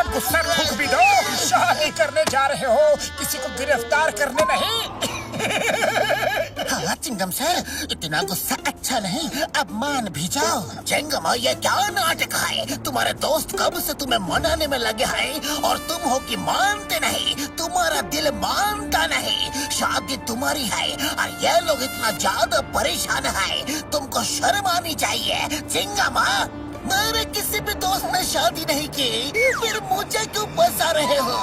गुस्सा थूक भी दो। शादी करने जा रहे हो, किसी को गिरफ्तार करने नहीं। हाँ चिंगम सर, इतना गुस्सा अच्छा नहीं, अब मान भी जाओ। चिंगम ये क्या नाटक है? तुम्हारे दोस्त कब से तुम्हें मनाने में लगे हैं और तुम हो कि मानते नहीं। तुम्हारा दिल मानता नहीं। शादी तुम्हारी है और ये लोग इतना ज्यादा परेशान है, तुमको शर्म आनी चाहिए। चिंगम मेरे किसी भी दोस्त ने शादी नहीं की, फिर मुझे क्यों फंसा रहे हो?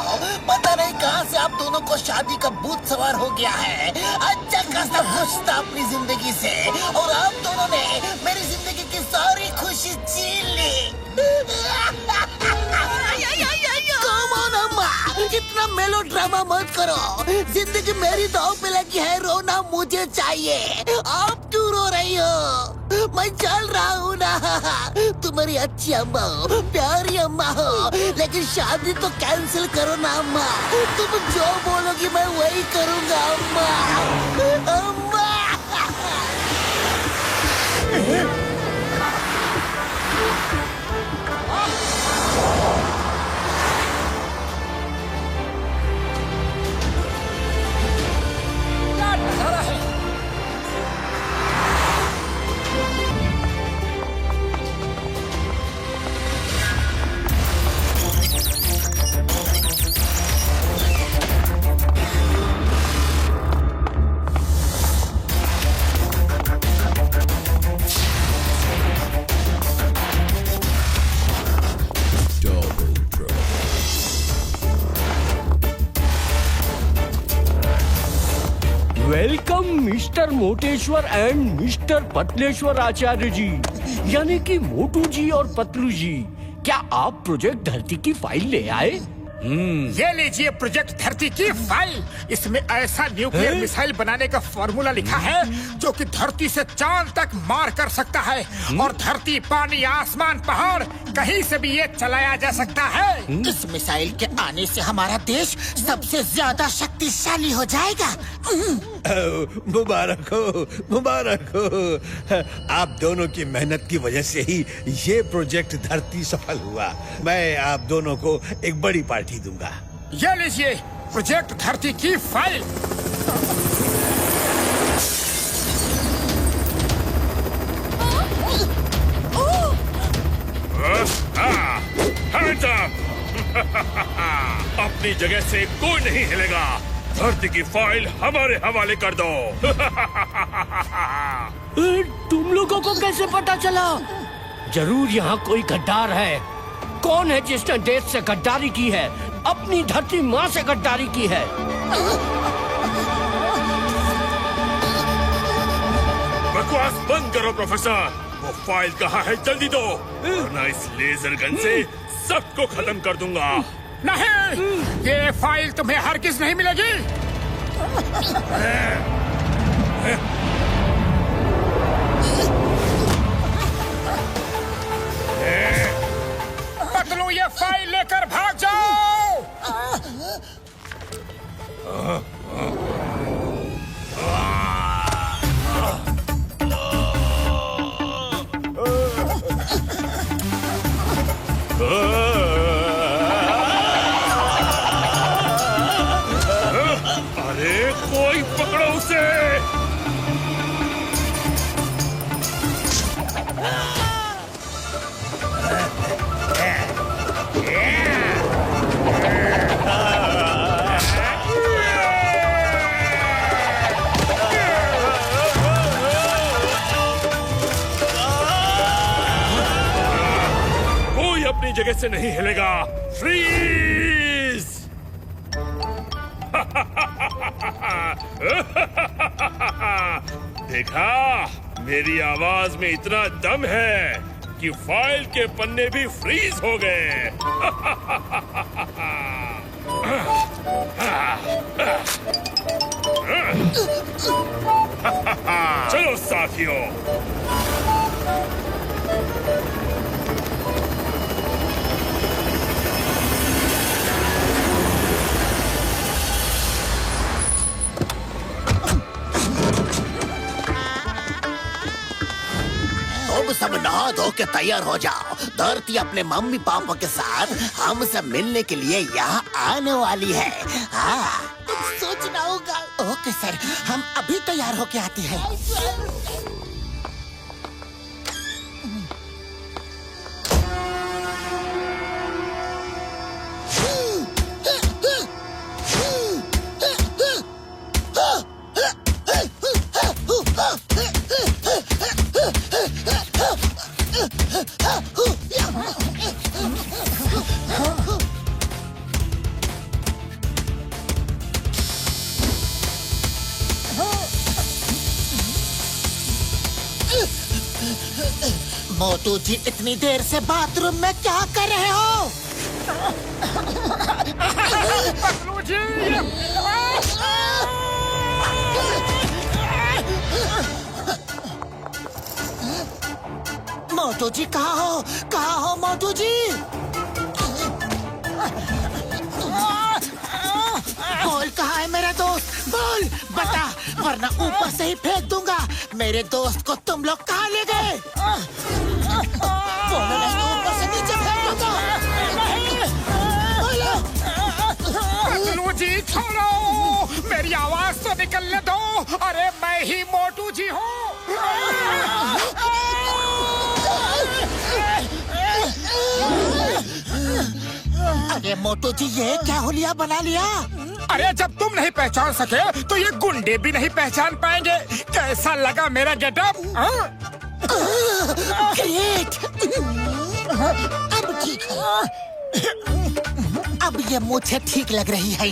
पता नहीं कहां से आप दोनों को शादी का भूत सवार हो गया है। अच्छा खासा खुश था अपनी जिंदगी से और आप दोनों ने मेरी जिंदगी की सारी खुशी छीन ली। इतना मेलो ड्रामा मत करो। जिंदगी मेरी दांव पे लगी है, रोना मुझे चाहिए। आप क्यों रो रही हो? मैं चल रहा हूँ ना। तुम्हारी अच्छी अम्मा हो, प्यारी अम्मा हो, लेकिन शादी तो कैंसिल करो ना अम्मा। तुम जो बोलोगी मैं वही करूँगा अम्मा। अम्मा welcome mister Moteshwar and mister Patleshwar Acharya ji, यानी कि मोटू जी और पतलू जी। क्या आप प्रोजेक्ट धरती की फाइल ले आए? ये लीजिए प्रोजेक्ट धरती की फाइल। इसमें ऐसा न्यूक्लियर मिसाइल बनाने का फॉर्मूला लिखा है जो कि धरती से चांद तक मार कर सकता है और धरती, पानी, आसमान, पहाड़ कहीं से भी ये चलाया जा सकता है। इस मिसाइल के आने से हमारा देश सबसे ज्यादा शक्तिशाली हो जाएगा। मुबारक हो, मुबारक हो। आप दोनों की मेहनत की वजह से ही ये प्रोजेक्ट धरती सफल हुआ। मैं आप दोनों को एक बड़ी पार्टी दूंगा। ये लीजिए प्रोजेक्ट धरती की फाइल। अपनी जगह से कोई नहीं हिलेगा। धरती की फाइल हमारे हवाले कर दो। तुम लोगों को कैसे पता चला? जरूर यहाँ कोई गद्दार है। कौन है जिसने देश से गद्दारी की है, अपनी धरती माँ से गद्दारी की है? बकवास बंद करो प्रोफेसर। वो फाइल कहाँ है? जल्दी दो, वरना इस लेजर गन से सबको खत्म कर दूंगा। नहीं, ये फाइल तुम्हें हरगिज़ नहीं मिलेगी। पतलू, ये फाइल लेकर भाग जाओ। अरे कोई पकड़ो उसे। कोई अपनी जगह से नहीं हिलेगा। फ्रीज। देखा, मेरी आवाज में इतना दम है कि फाइल के पन्ने भी फ्रीज हो गए। चलो साथियों, अब नहा धो के तैयार हो जाओ। धरती अपने मम्मी पापा के साथ हमसे मिलने के लिए यहाँ आने वाली है। हाँ, तुम सोचना होगा। ओके सर, हम अभी तैयार होके आते हैं। मोटू जी, इतनी देर से बाथरूम में क्या कर रहे हो? पतलू जी, मोटू जी कहाँ हो? कहाँ हो मोटू जी? बोल, कहाँ है मेरा दोस्त? बोल, बता, वरना ऊपर से ही फेंक दूंगा। मेरे दोस्त को तुम लोग कहाँ ले गए? बोलो नहीं तो ऊपर से नीचे फेंक दूंगा। बोलो। पतलू जी छोड़ो, मेरी आवाज तो निकलने दो। अरे मैं ही मोटू जी हूँ। अरे मोटू जी, ये क्या हुलिया बना लिया? अरे जब तुम नहीं पहचान सके तो ये गुंडे भी नहीं पहचान पाएंगे। कैसा लगा मेरा गेटअप? ग्रेट। अब ठीक है। अब ये मुझे ठीक लग रही है।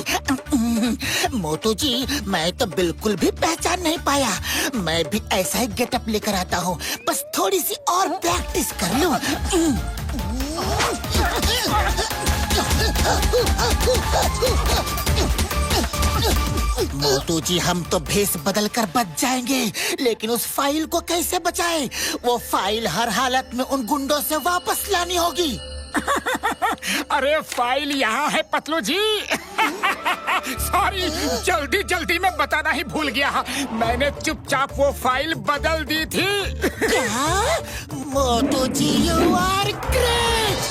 मोटू जी, मैं तो बिल्कुल भी पहचान नहीं पाया। मैं भी ऐसा ही गेटअप लेकर आता हूँ, बस थोड़ी सी और प्रैक्टिस कर लूं। मोटू जी, हम तो भेष बदल कर बच जाएंगे, लेकिन उस फाइल को कैसे बचाएं? वो फाइल हर हालत में उन गुंडों से वापस लानी होगी। अरे फाइल यहाँ है पतलू जी। सॉरी, जल्दी जल्दी में बताना ही भूल गया। मैंने चुपचाप वो फाइल बदल दी थी। क्या? मोटू जी, यू आर ग्रेट।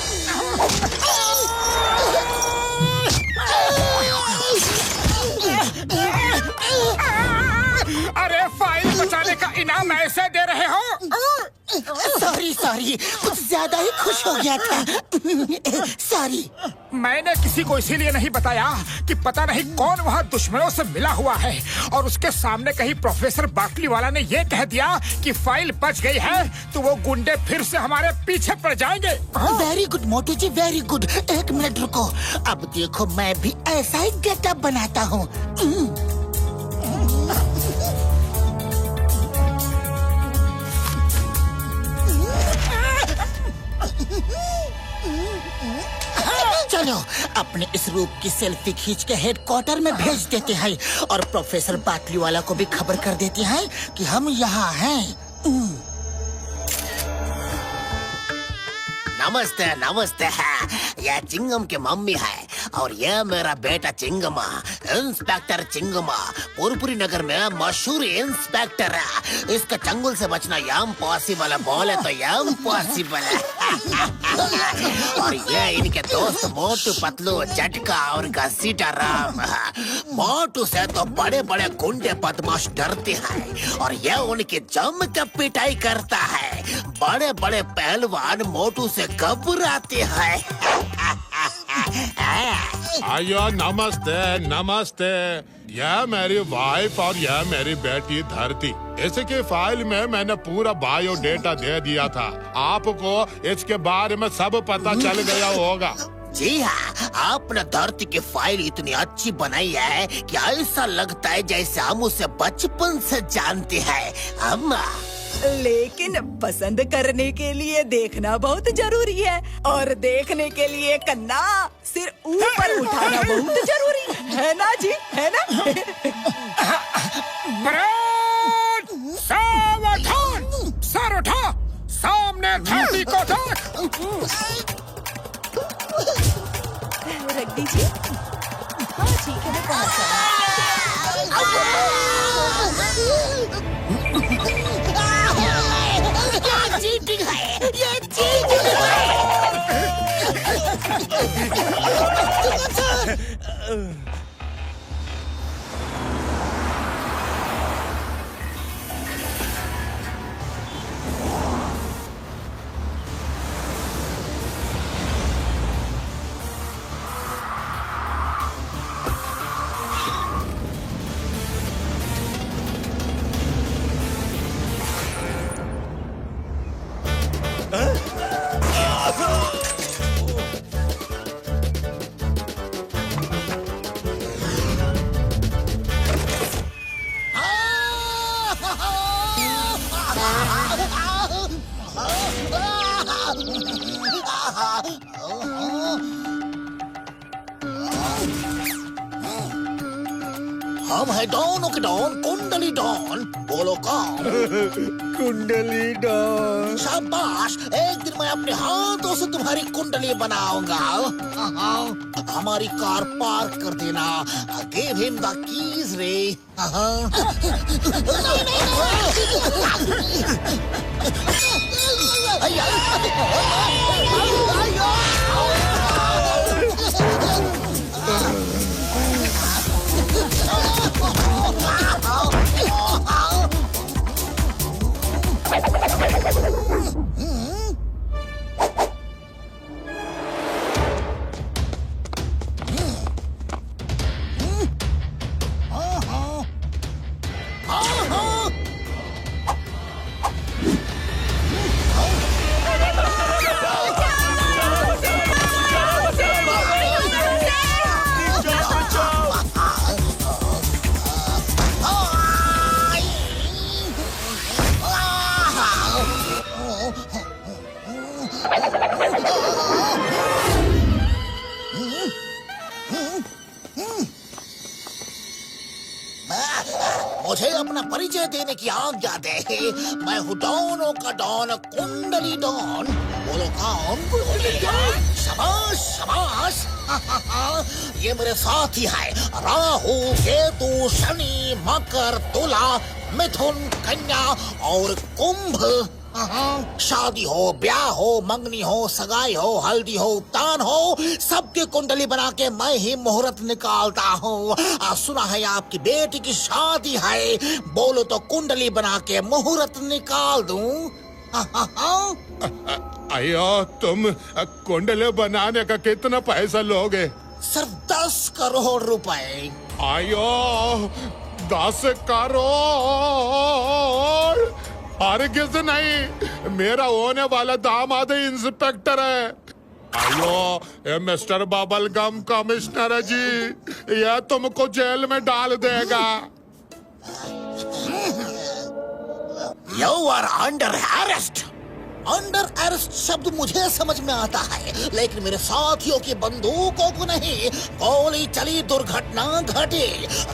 अरे फाइल बचाने का इनाम ऐसे दे रहे हो? सॉरी, कुछ ज्यादा ही खुश हो गया था। सॉरी। मैंने किसी को इसीलिए नहीं बताया कि पता नहीं कौन वहाँ दुश्मनों से मिला हुआ है और उसके सामने कहीं प्रोफेसर बाटली वाला ने ये कह दिया कि फाइल बच गई है तो वो गुंडे फिर से हमारे पीछे पड़ जाएंगे। वेरी गुड मोटू जी, वेरी गुड। एक मिनट रुको, अब देखो मैं भी ऐसा ही गेटअप बनाता हूँ। चलो, अपने इस रूप की सेल्फी खींच के हेडक्वार्टर में भेज देते हैं और प्रोफेसर बाटली वाला को भी खबर कर देते हैं कि हम यहाँ हैं। नमस्ते नमस्ते। यह चिंगम की मम्मी है और यह मेरा बेटा चिंगमा, इंस्पेक्टर चिंगमा, पुरपुरी नगर में मशहूर इंस्पेक्टर है। इसका चंगुल से बचना यम पॉसिबल है, बोले तो यम पॉसिबल है। और ये इनके दोस्त मोटू, पतलू, झटका और घसीटा राम। मोटू से तो बड़े बड़े गुंडे बदमाश डरते हैं और ये उनकी जम के पिटाई करता है। बड़े बड़े पहलवान मोटू से घबराते हैं। आयो, नमस्ते नमस्ते। यह मेरी वाइफ और यह मेरी बेटी धरती। इसकी फाइल में मैंने पूरा बायोडेटा दे दिया था। आपको इसके बारे में सब पता चल गया होगा। जी हाँ, आपने धरती की फाइल इतनी अच्छी बनाई है कि ऐसा लगता है जैसे हम उसे बचपन से जानते हैं। अम्मा, लेकिन पसंद करने के लिए देखना बहुत जरूरी है और देखने के लिए कन्ना सिर ऊपर उठाना बहुत जरूरी है ना जी, है ना? सावधान, सर उठा, सामने धरती को देख। रख दीजिए। हाँ ठीक है, मैं पहुंच चीटिंग है, ये चीटिंग है। हम है डॉन के डॉन, कुंडली डॉन। बोलो कौन? कुंडली डॉन। शाबाश, एक दिन मैं अपने हाथों से तुम्हारी कुंडली बनाऊंगा। हमारी कार पार्क कर देना। गिव हिम द कीज रे। मुझे अपना परिचय देने की आज्ञा दे। मैं हूँ डॉनों का डॉन, कुंडली डॉन। बोलो कौन? शाबाश शाबाश। ये मेरे साथी है, राहु केतु शनि मकर तुला मिथुन कन्या और कुंभ। शादी हो, ब्याह हो, मंगनी हो, सगाई हो, हल्दी हो, तान हो, सबकी कुंडली बना के मैं ही मुहूर्त निकालता हूँ। सुना है आपकी बेटी की शादी है, बोलो तो कुंडली बना के मुहूर्त निकाल दूँ। अयो, तुम कुंडली बनाने का कितना पैसा लोगे? सिर्फ 10 करोड़ रुपए। आयो, 10 करोड़? और किस नहीं, मेरा होने वाला दामाद इंस्पेक्टर है। आयो, ये मिस्टर बबल गम कमिश्नर है जी, ये तुमको जेल में डाल देगा। You are under arrest. Under arrest शब्द मुझे समझ में आता है, लेकिन मेरे साथियों की बंदूकों को नहीं। गोली चली, दुर्घटना घटी।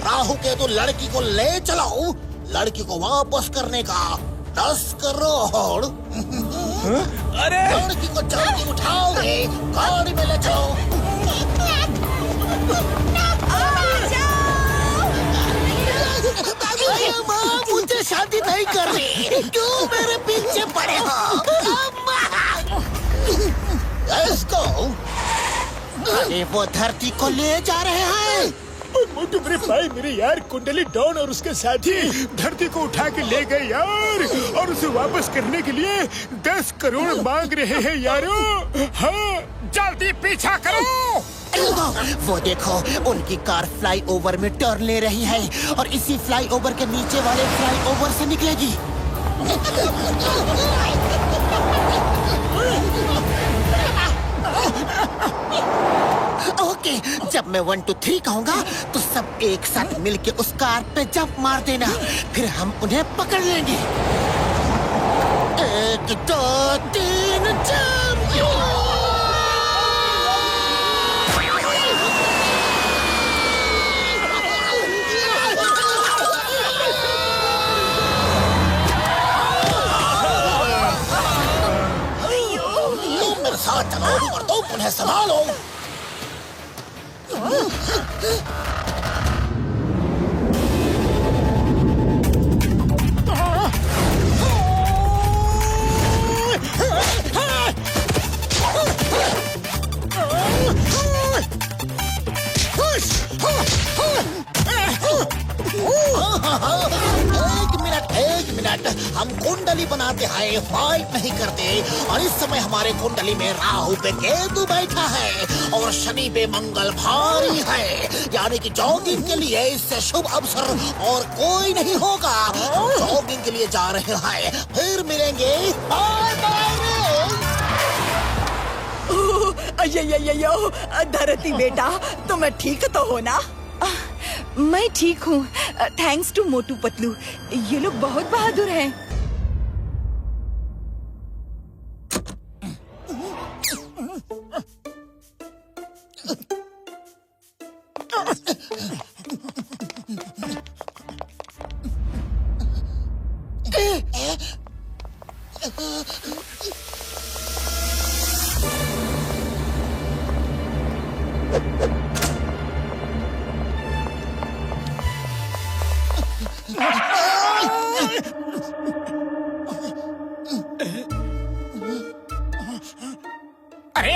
राहु के तो लड़की को ले चलाओ, लड़की को वापस करने का 10 करोड़। अरे लड़की को जल्दी उठाओ रे, गाड़ी में ले चलो। माँ, मुझे शादी नहीं करनी, क्यों मेरे पीछे पड़े हो? इसको अरे वो धरती को ले जा रहे हैं। मोटू मेरे भाई, मेरे यार कुंडली डॉन और उसके साथी धरती को उठा के ले गए यार, और उसे वापस करने के लिए 10 करोड़ मांग रहे हैं यारो। हाँ, जल्दी पीछा करो। वो देखो, उनकी कार फ्लाईओवर में टर्न ले रही है और इसी फ्लाईओवर के नीचे वाले फ्लाईओवर से निकलेगी। ओके, जब मैं 1 2 3 कहूँगा तो सब एक साथ मिलके उस कार पे जंप मार देना, फिर हम उन्हें पकड़ लेंगे। 1 2 3 जंप। साथ चलो और तुम उन्हें संभालो। मिनट। हम कुंडली बनाते हैं, फाइट नहीं करते। और इस समय हमारे कुंडली में राहु पे केतु बैठा है और शनि पे मंगल भारी है, यानी कि जॉगिंग के लिए इससे शुभ अवसर और कोई नहीं होगा। जॉगिंग के लिए जा रहे हैं, फिर मिलेंगे। अय्यो, धरती बेटा, तुम्हें ठीक तो हो ना? मैं ठीक हूँ, थैंक्स टू मोटू पतलू। ये लोग बहुत बहादुर हैं। अरे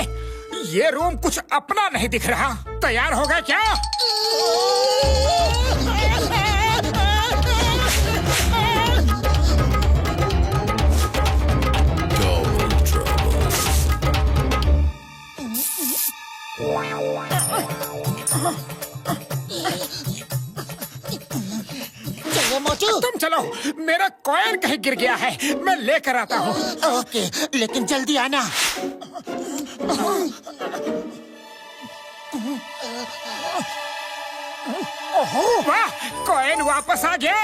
ये रूम कुछ अपना नहीं दिख रहा। तैयार हो गए क्या? चलो मोटू, तुम चलो, मेरा कॉइन कहीं गिर गया है, मैं लेकर आता हूँ। ओके, लेकिन जल्दी आना। ओहो वाह, कॉइन वापस आ गया।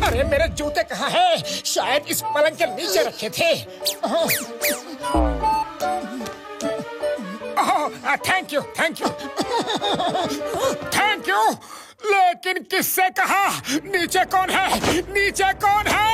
अरे मेरे जूते कहाँ हैं? शायद इस पलंग के नीचे रखे थे। Thank you, thank you, thank you. लेकिन किससे कहा? नीचे कौन है? नीचे कौन है?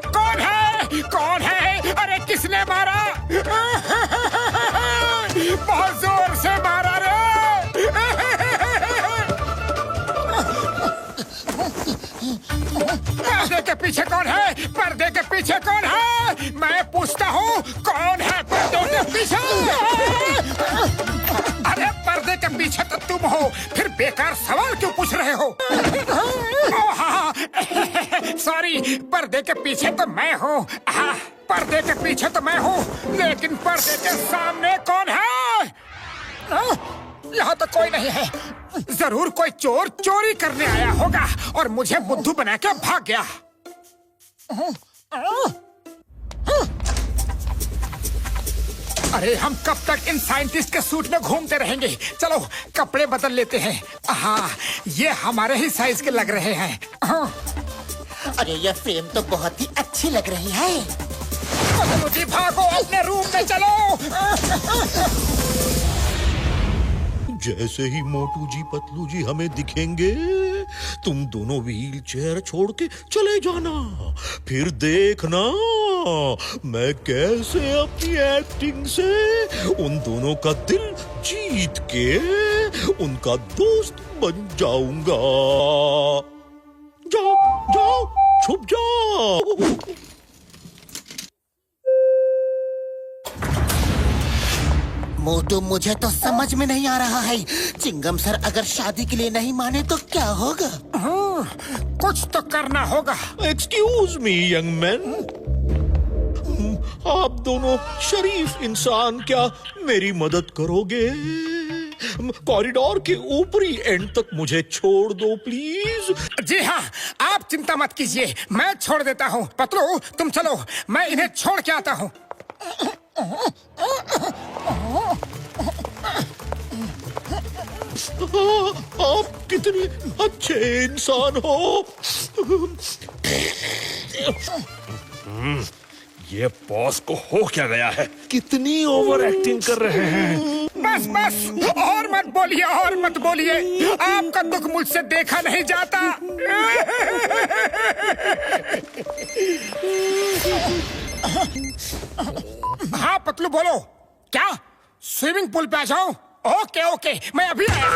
कौन है? कौन है? अरे किसने मारा? बहुत जोर से मारा रे। पर्दे के पीछे कौन है? पर्दे के पीछे कौन है? मैं पूछता हूँ, कौन है पर्दे के पीछे? अरे पर्दे के पीछे तो तुम हो, फिर बेकार सवाल क्यों पूछ रहे हो? सॉरी, पर्दे के पीछे तो मैं हूँ। पर्दे के पीछे तो मैं हूँ, लेकिन पर्दे के सामने कौन है? यहाँ तो कोई नहीं है। जरूर कोई चोर चोरी करने आया होगा और मुझे बुद्धू बना के भाग गया। अरे हम कब तक इन साइंटिस्ट के सूट में घूमते रहेंगे? चलो कपड़े बदल लेते हैं। हाँ, ये हमारे ही साइज के लग रहे हैं। अरे ये फ्रेम तो बहुत ही अच्छी लग रही है। मुझे भागो, अपने रूम में चलो। जैसे ही मोटू जी पतलू जी हमें दिखेंगे, तुम दोनों व्हील चेयर छोड़ के चले जाना। फिर देखना मैं कैसे अपनी एक्टिंग से उन दोनों का दिल जीत के उनका दोस्त बन जाऊंगा। जाओ जाओ, छुप जाओ। मोटू, मुझे तो समझ में नहीं आ रहा है। चिंगम सर अगर शादी के लिए नहीं माने तो क्या होगा? कुछ तो करना होगा। एक्सक्यूज मी यंग मैन, आप दोनों शरीफ इंसान क्या मेरी मदद करोगे? कॉरिडोर के ऊपरी एंड तक मुझे छोड़ दो प्लीज। जी हाँ, आप चिंता मत कीजिए, मैं छोड़ देता हूँ। पतलू तुम चलो, मैं इन्हें छोड़ के आता हूँ। आप कितने अच्छे इंसान हो। ये बॉस को हो क्या गया है? कितनी ओवर एक्टिंग कर रहे हैं। बस बस, और मत बोलिए, और मत बोलिए। आपका दुख मुझसे देखा नहीं जाता। हाँ पतलू बोलो, क्या स्विमिंग पूल पे आ जाओ? ओके ओके, मैं अभी आया।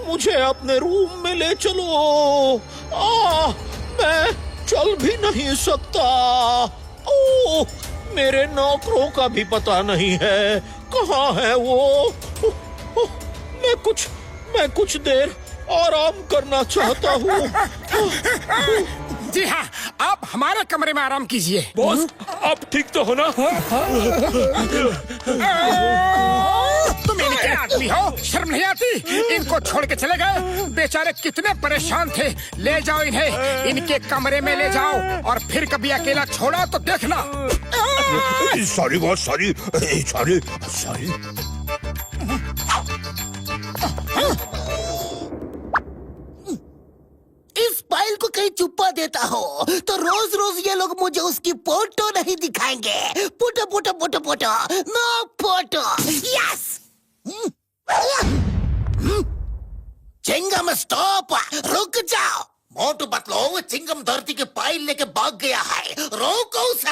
मुझे अपने रूम में ले चलो। मैं चल भी नहीं सकता। ओह, मेरे नौकरों का भी पता नहीं है कहाँ है वो। मैं कुछ देर आराम करना चाहता हूँ। जी हाँ, आप हमारे कमरे में आराम कीजिए। बॉस, आप ठीक तो हो ना? तुम इनके आदमी हो, शर्म नहीं आती? इनको छोड़ के चले गए। बेचारे कितने परेशान थे। ले जाओ इन्हें, इनके कमरे में ले जाओ, और फिर कभी अकेला छोड़ा तो देखना। Sorry boss, sorry. इस फाइल को कहीं छुपा देता हो तो रोज रोज ये लोग मुझे उसकी फोटो नहीं दिखाएंगे। Photo no photo. Yes. Chingam stop, रुक जाओ। मोटू पतलू, चिंगम धरती की फाइल लेके भाग गया है, रोको उसे।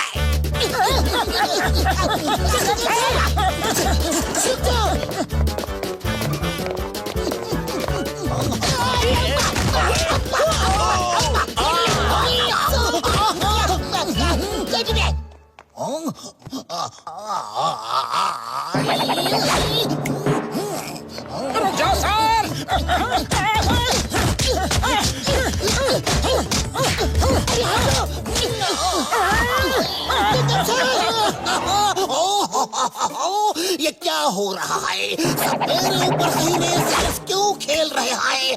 रुक जाओ सर। ये क्या हो रहा है? सब मेरे ऊपर सीरियस क्यों खेल रहे हैं?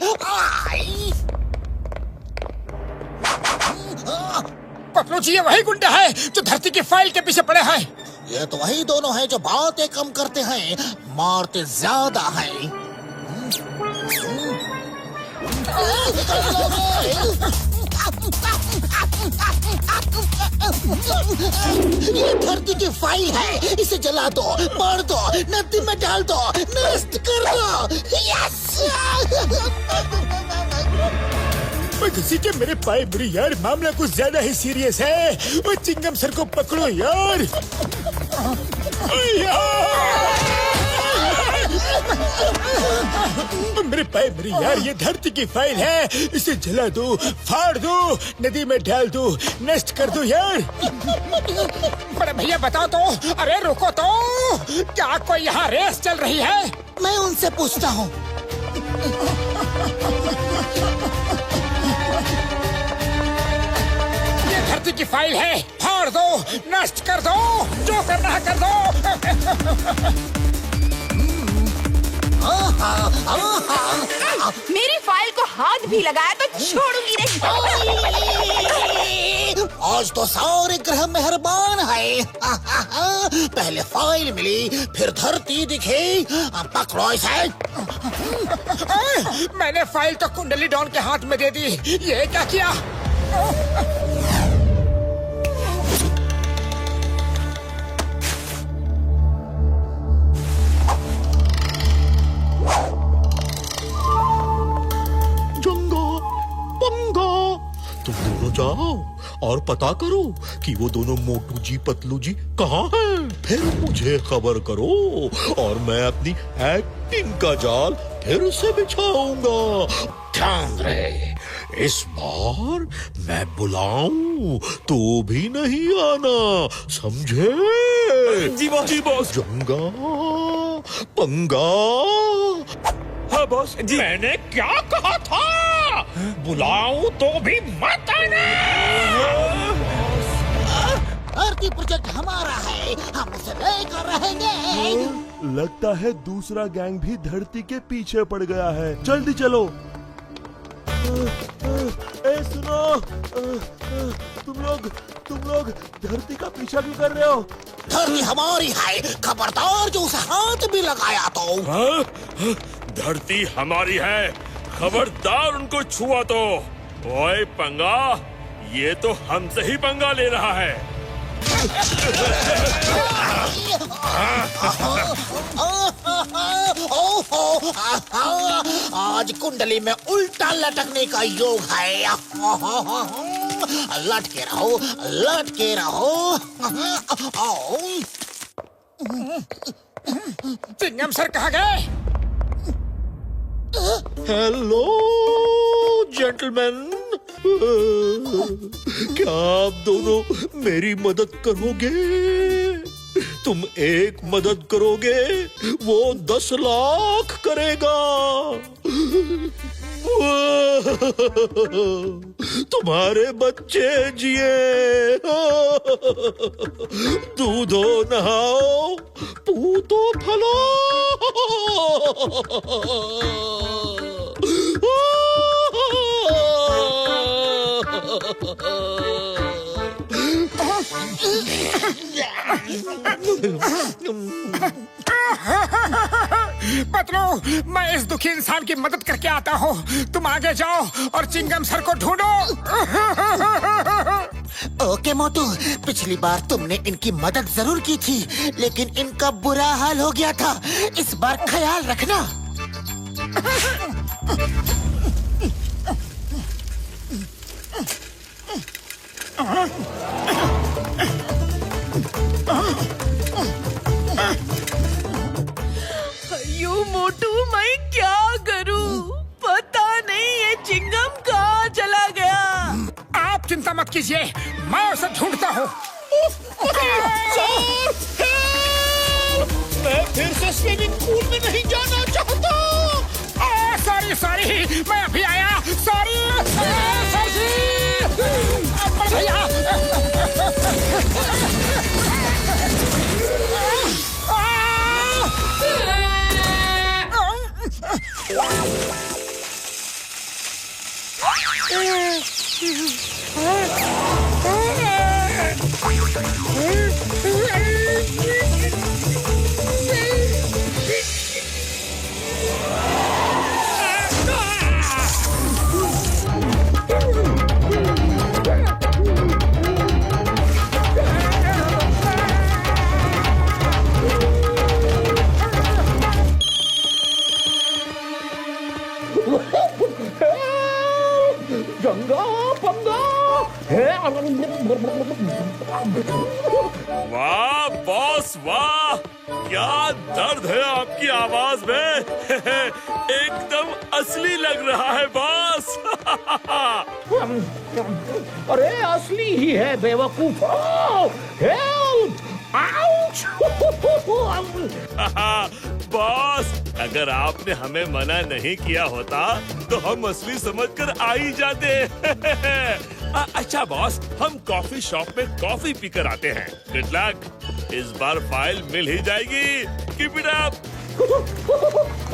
पतलू जी, ये वही गुंडा है जो धरती की फाइल के पीछे पड़े हैं। ये तो वही दोनों हैं जो बातें कम करते हैं, मारते ज्यादा हैं। ये धरती की फाइल है, इसे जला दो, मार दो, नदी में डाल दो, नष्ट कर दो। यस। किसी के मेरे पाए बुरी यार, मामला कुछ ज्यादा ही सीरियस है। वो चिंगम सर को पकड़ो यार। मेरे पाए मेरी यार, ये धरती की फाइल है, इसे जला दो, फाड़ दो, नदी में डाल दो, नष्ट कर दो यार। बड़े भैया बताओ तो। अरे रुको तो, क्या कोई यहाँ रेस चल रही है? मैं उनसे पूछता हूँ। धरती की फाइल है, फाड़ दो, नष्ट कर दो, जो करना है कर दो। मेरी फाइल को हाथ भी लगाया तो छोड़ूंगी नहीं। आज तो सारे ग्रह मेहरबान है। पहले फाइल मिली, फिर धरती दिखी। पकड़ो इसे। मैंने फाइल तो कुंडली डॉन के हाथ में दे दी, ये क्या किया? तुम दोनों जाओ और पता करो कि वो दोनों मोटू जी पतलू जी कहाँ हैं। फिर मुझे खबर करो और मैं अपनी एक्टिंग का जाल फिर से बिछाऊंगा। ध्यान रहे, इस बार मैं बुलाऊं तो भी नहीं आना, समझे? जी बॉस। जंगा पंगा। हाँ बॉस जी। मैंने क्या कहा था? बुलाऊं तो भी मत आना। धरती प्रोजेक्ट हमारा है, हम उसे लेकर रहेंगे। लगता है दूसरा गैंग भी धरती के पीछे पड़ गया है। जल्दी चलो। सुनो, तुम लोग धरती का पीछा क्यों कर रहे हो? धरती हमारी है, खबरदार जो उसे हाथ भी लगाया तो। हाँ? धरती हमारी है, खबरदार उनको छुआ तो। ओए पंगा, ये तो हमसे ही पंगा ले रहा है। आज कुंडली में उल्टा लटकने का योग है। लटके रहो, लटके रहो। चिंगम सर कहाँ गए? हेलो जेंटलमैन, क्या आप दोनों मेरी मदद करोगे? तुम एक मदद करोगे, वो 10 लाख करेगा। तुम्हारे बच्चे जिए, दूधो नहाओ, पूतो फलो। पतलू, मैं इस दुखी इंसान की मदद करके आता हूँ। तुम आगे जाओ और चिंगम सर को ढूंढो। ओके मोटू, पिछली बार तुमने इनकी मदद जरूर की थी, लेकिन इनका बुरा हाल हो गया था। इस बार ख्याल रखना। अयो मोटू, मैं क्या करूं? पता नहीं ये चिंगम कहाँ चला गया। आप चिंता मत कीजिए, मैं उसे ढूंढता हूँ। मैं फिर से स्विमिंग पूल में नहीं जाना चाहता। सॉरी, मैं अभी आया। सॉरी भैया। गंगा पंगा। वाह बॉस वाह, क्या दर्द है आपकी आवाज में। एकदम असली लग रहा है बॉस। अरे असली ही है बेवकूफ। हेल्प! आउच! बॉस, अगर आपने हमें मना नहीं किया होता तो हम असली समझकर आ ही जाते। अच्छा बॉस, हम कॉफी शॉप में कॉफी पीकर आते हैं। गुड लक, इस बार फाइल मिल ही जाएगी। Keep it up.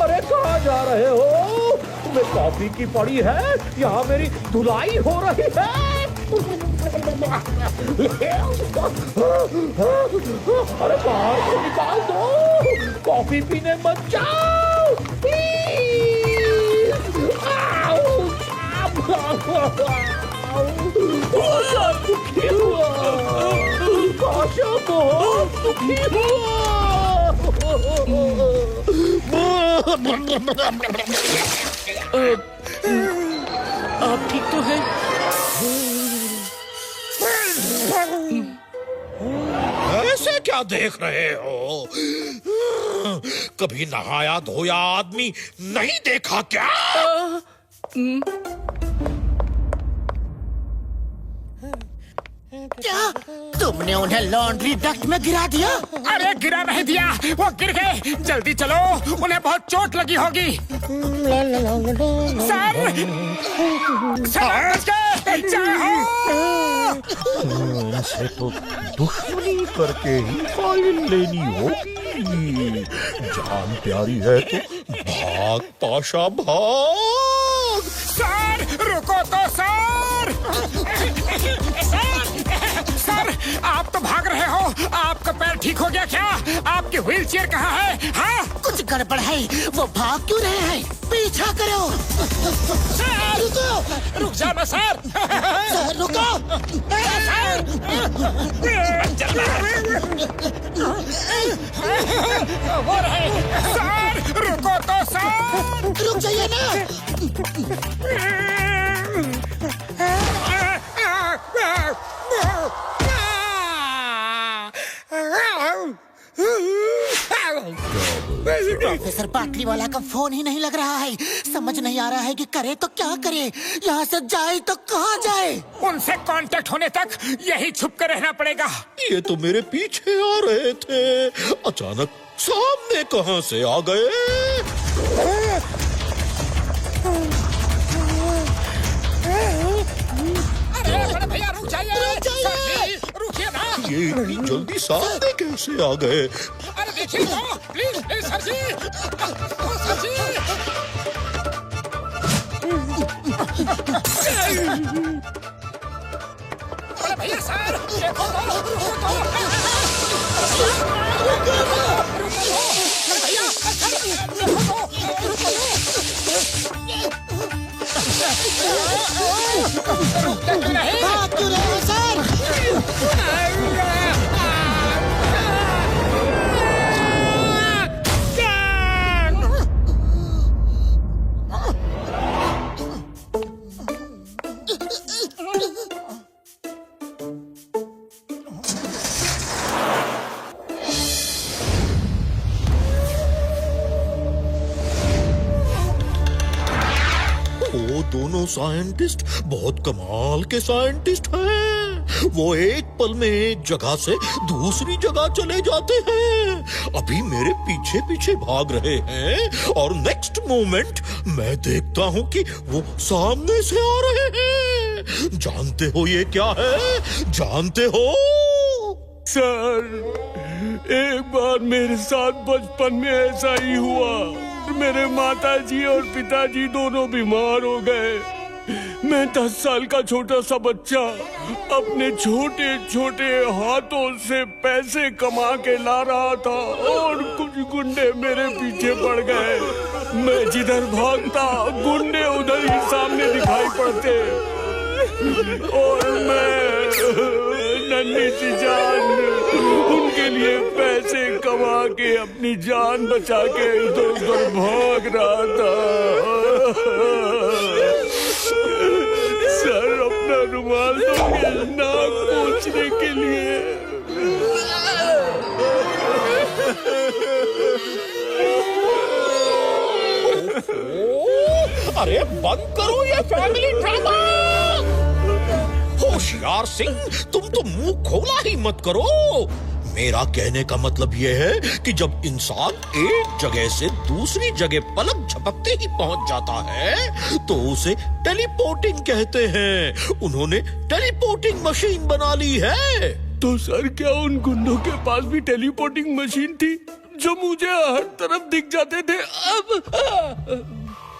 अरे कहाँ जा रहे हो? तुम्हें कॉफी की पड़ी है, यहाँ मेरी धुलाई हो रही है। अरे बाहर से निकाल दो, कॉफी पीने मत जाओ प्लीज। दुखी हुआ, बहुत दुखी हुआ। आप ठीक तो है? ऐसे क्या देख रहे हो? कभी नहाया धोया आदमी नहीं देखा क्या? क्या तुमने उन्हें लॉन्ड्री डक्ट में गिरा दिया? अरे गिरा नहीं दिया, वो गिर गए। जल्दी चलो, उन्हें बहुत चोट लगी होगी। सर बच गए। जय हो। इनसे तो दुश्मनी करके ही फाइल लेनी होगी। जान प्यारी है तो भाग पाशा भाग। सर रुको तो सर। सर आप तो भाग रहे हो, आपका पैर ठीक हो गया क्या? आपकी व्हील चेयर कहाँ है? हाँ कुछ गड़बड़ है, वो भाग क्यों रहे हैं? पीछा करो। सर रुको, रुक जाना सर। सर रुको। सर वो रहे। सर रुको तो सर। रुक जाइए ना। प्रोफेसर बाटली वाला का फोन ही नहीं लग रहा है। समझ नहीं आ रहा है कि करे तो क्या करे, यहाँ से जाए तो कहाँ जाए। उनसे कांटेक्ट होने तक यही छुप कर रहना पड़ेगा। ये तो मेरे पीछे आ रहे थे, अचानक सामने कहां से आ गए। अरे बड़े भैया रुक जाइए, रुकिए ना। ये इतनी जल्दी सामने कैसे आ गए। अरे देखिए तो, please please sir ji, sir ji. अरे भैया सर देखो तो, भाग क्यों रहे हो सर? वो दोनों साइंटिस्ट बहुत कमाल के साइंटिस्ट हैं। वो एक पल में एक जगह से दूसरी जगह चले जाते हैं। अभी मेरे पीछे पीछे भाग रहे हैं और नेक्स्ट मोमेंट मैं देखता हूँ कि वो सामने से आ रहे हैं। जानते हो ये क्या है? जानते हो? सर, एक बार मेरे साथ बचपन में ऐसा ही हुआ। मेरे माताजी और पिताजी दोनों बीमार हो गए। मैं 10 साल का छोटा सा बच्चा अपने छोटे छोटे हाथों से पैसे कमा के ला रहा था और कुछ गुंडे मेरे पीछे पड़ गए। मैं जिधर भागता गुंडे उधर ही सामने दिखाई पड़ते और मैं नन्ही सी जान उनके लिए पैसे कमा के अपनी जान बचा के इधर उधर भाग रहा था। सर अपना रुमाल दोगे नाक पोंछने के लिए? अरे बंद करो ये फैमिली ड्रामा। होशियार सिंह, तुम तो मुंह खोला ही मत करो। मेरा कहने का मतलब यह है कि जब इंसान एक जगह से दूसरी जगह पलक झपकते ही पहुंच जाता है तो उसे टेलीपोर्टिंग कहते हैं। उन्होंने टेलीपोर्टिंग मशीन बना ली है। तो सर क्या उन गुंडों के पास भी टेलीपोर्टिंग मशीन थी जो मुझे हर तरफ दिख जाते थे? अब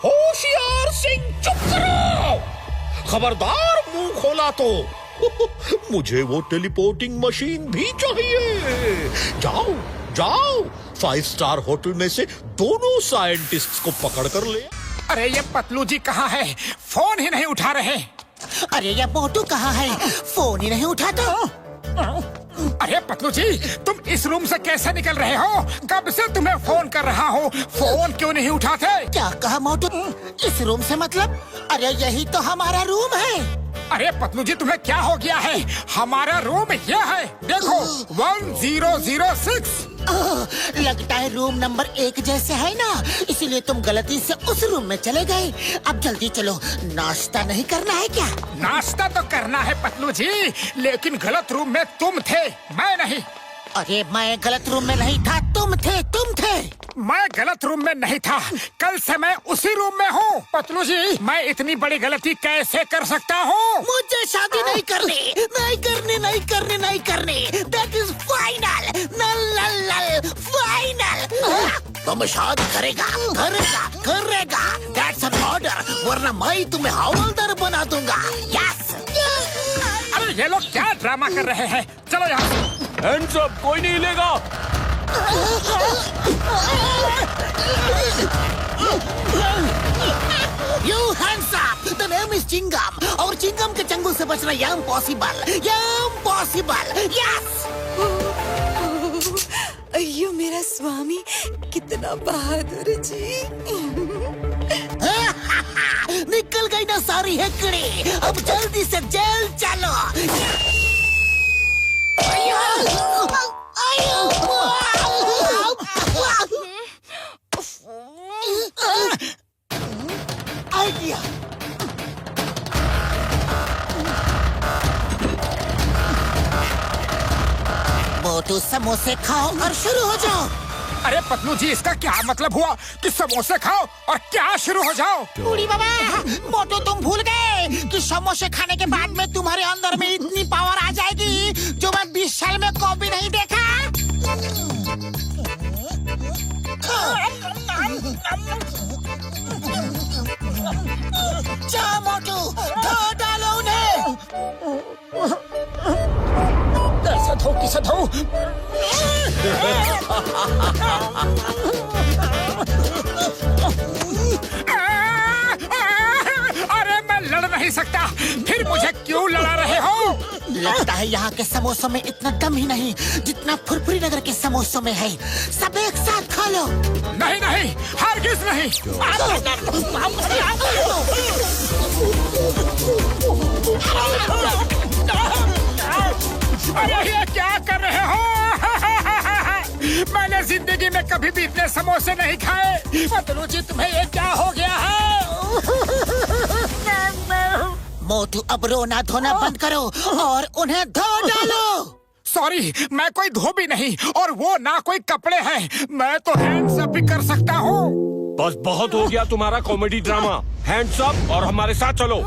होशियार सिंह, चुप करो। खबरदार मुंह खोला तो मुझे वो टेलीपोर्टिंग मशीन भी चाहिए। जाओ जाओ, 5 स्टार होटल में से दोनों साइंटिस्ट्स को पकड़ कर ले। अरे ये पतलू जी कहाँ है? फोन ही नहीं उठा रहे। अरे ये मोटू कहाँ है? फोन ही नहीं उठाता। अरे पतलू जी, तुम इस रूम से कैसे निकल रहे हो? कब से तुम्हें फोन कर रहा हूँ, फोन क्यों नहीं उठाते? क्या कहा मोटू? इस रूम से मतलब? अरे यही तो हमारा रूम है। अरे पतलू जी, तुम्हें क्या हो गया है? हमारा रूम यह है, देखो 1006। लगता है रूम नंबर 1 जैसे है ना, इसीलिए तुम गलती से उस रूम में चले गए। अब जल्दी चलो, नाश्ता नहीं करना है क्या? नाश्ता तो करना है पतलू जी, लेकिन गलत रूम में तुम थे, मैं नहीं। अरे मैं गलत रूम में नहीं था, तुम थे। मैं गलत रूम में नहीं था, कल से मैं उसी रूम में हूँ। पतलू जी, मैं इतनी बड़ी गलती कैसे कर सकता हूँ? मुझे शादी नहीं करनी। That is final, नल फाइनल। तुम शादी करेगा। That's an order, वरना मैं तुम्हें हवलदार बना दूंगा। Yes। अरे ये लोग क्या ड्रामा कर रहे हैं? चलो यहाँ से। हैंड्स अप, कोई नहीं लेगा। You hands up! The name is Chingam, और चिंगम के चंगुल से बचना impossible. Yes! अయ్యో मेरा स्वामी, कितना बहादुर जी। निकल गई ना सारी हेकड़ी। अब जल्दी से जेल चलो। आइडिया। मोटू समोसे खाओ और शुरू हो जाओ। अरे पतलू जी, इसका क्या मतलब हुआ कि समोसे खाओ और क्या शुरू हो जाओ? बूढ़ी बाबा, मोटू तुम भूल गए कि समोसे खाने के बाद में तुम्हारे अंदर में इतनी पावर आ जाएगी जो मैं 20 साल में कभी नहीं देखा। जा मोटू, धो डालो उन्हें। कैसे धो? अरे मैं लड़ नहीं सकता, फिर मुझे क्यों लड़ा रहे हो? लगता है यहाँ के समोसों में इतना दम ही नहीं जितना फुरफुरी नगर के समोसों में है। सब एक साथ खा लो। नहीं, हरगिज नहीं। अरे ये क्या कर रहे हो? मैंने जिंदगी में कभी भी इतने समोसे नहीं खाए। पतलू जी, तुम्हें ये क्या हो गया है? मोटू, अब रोना धोना बंद करो और उन्हें धो डालो। सॉरी, मैं कोई धोबी नहीं और वो ना कोई कपड़े हैं। मैं तो हैंड्स अप भी कर सकता हूँ। बस बहुत हो गया तुम्हारा कॉमेडी ड्रामा। हैंड्स अप और हमारे साथ चलो।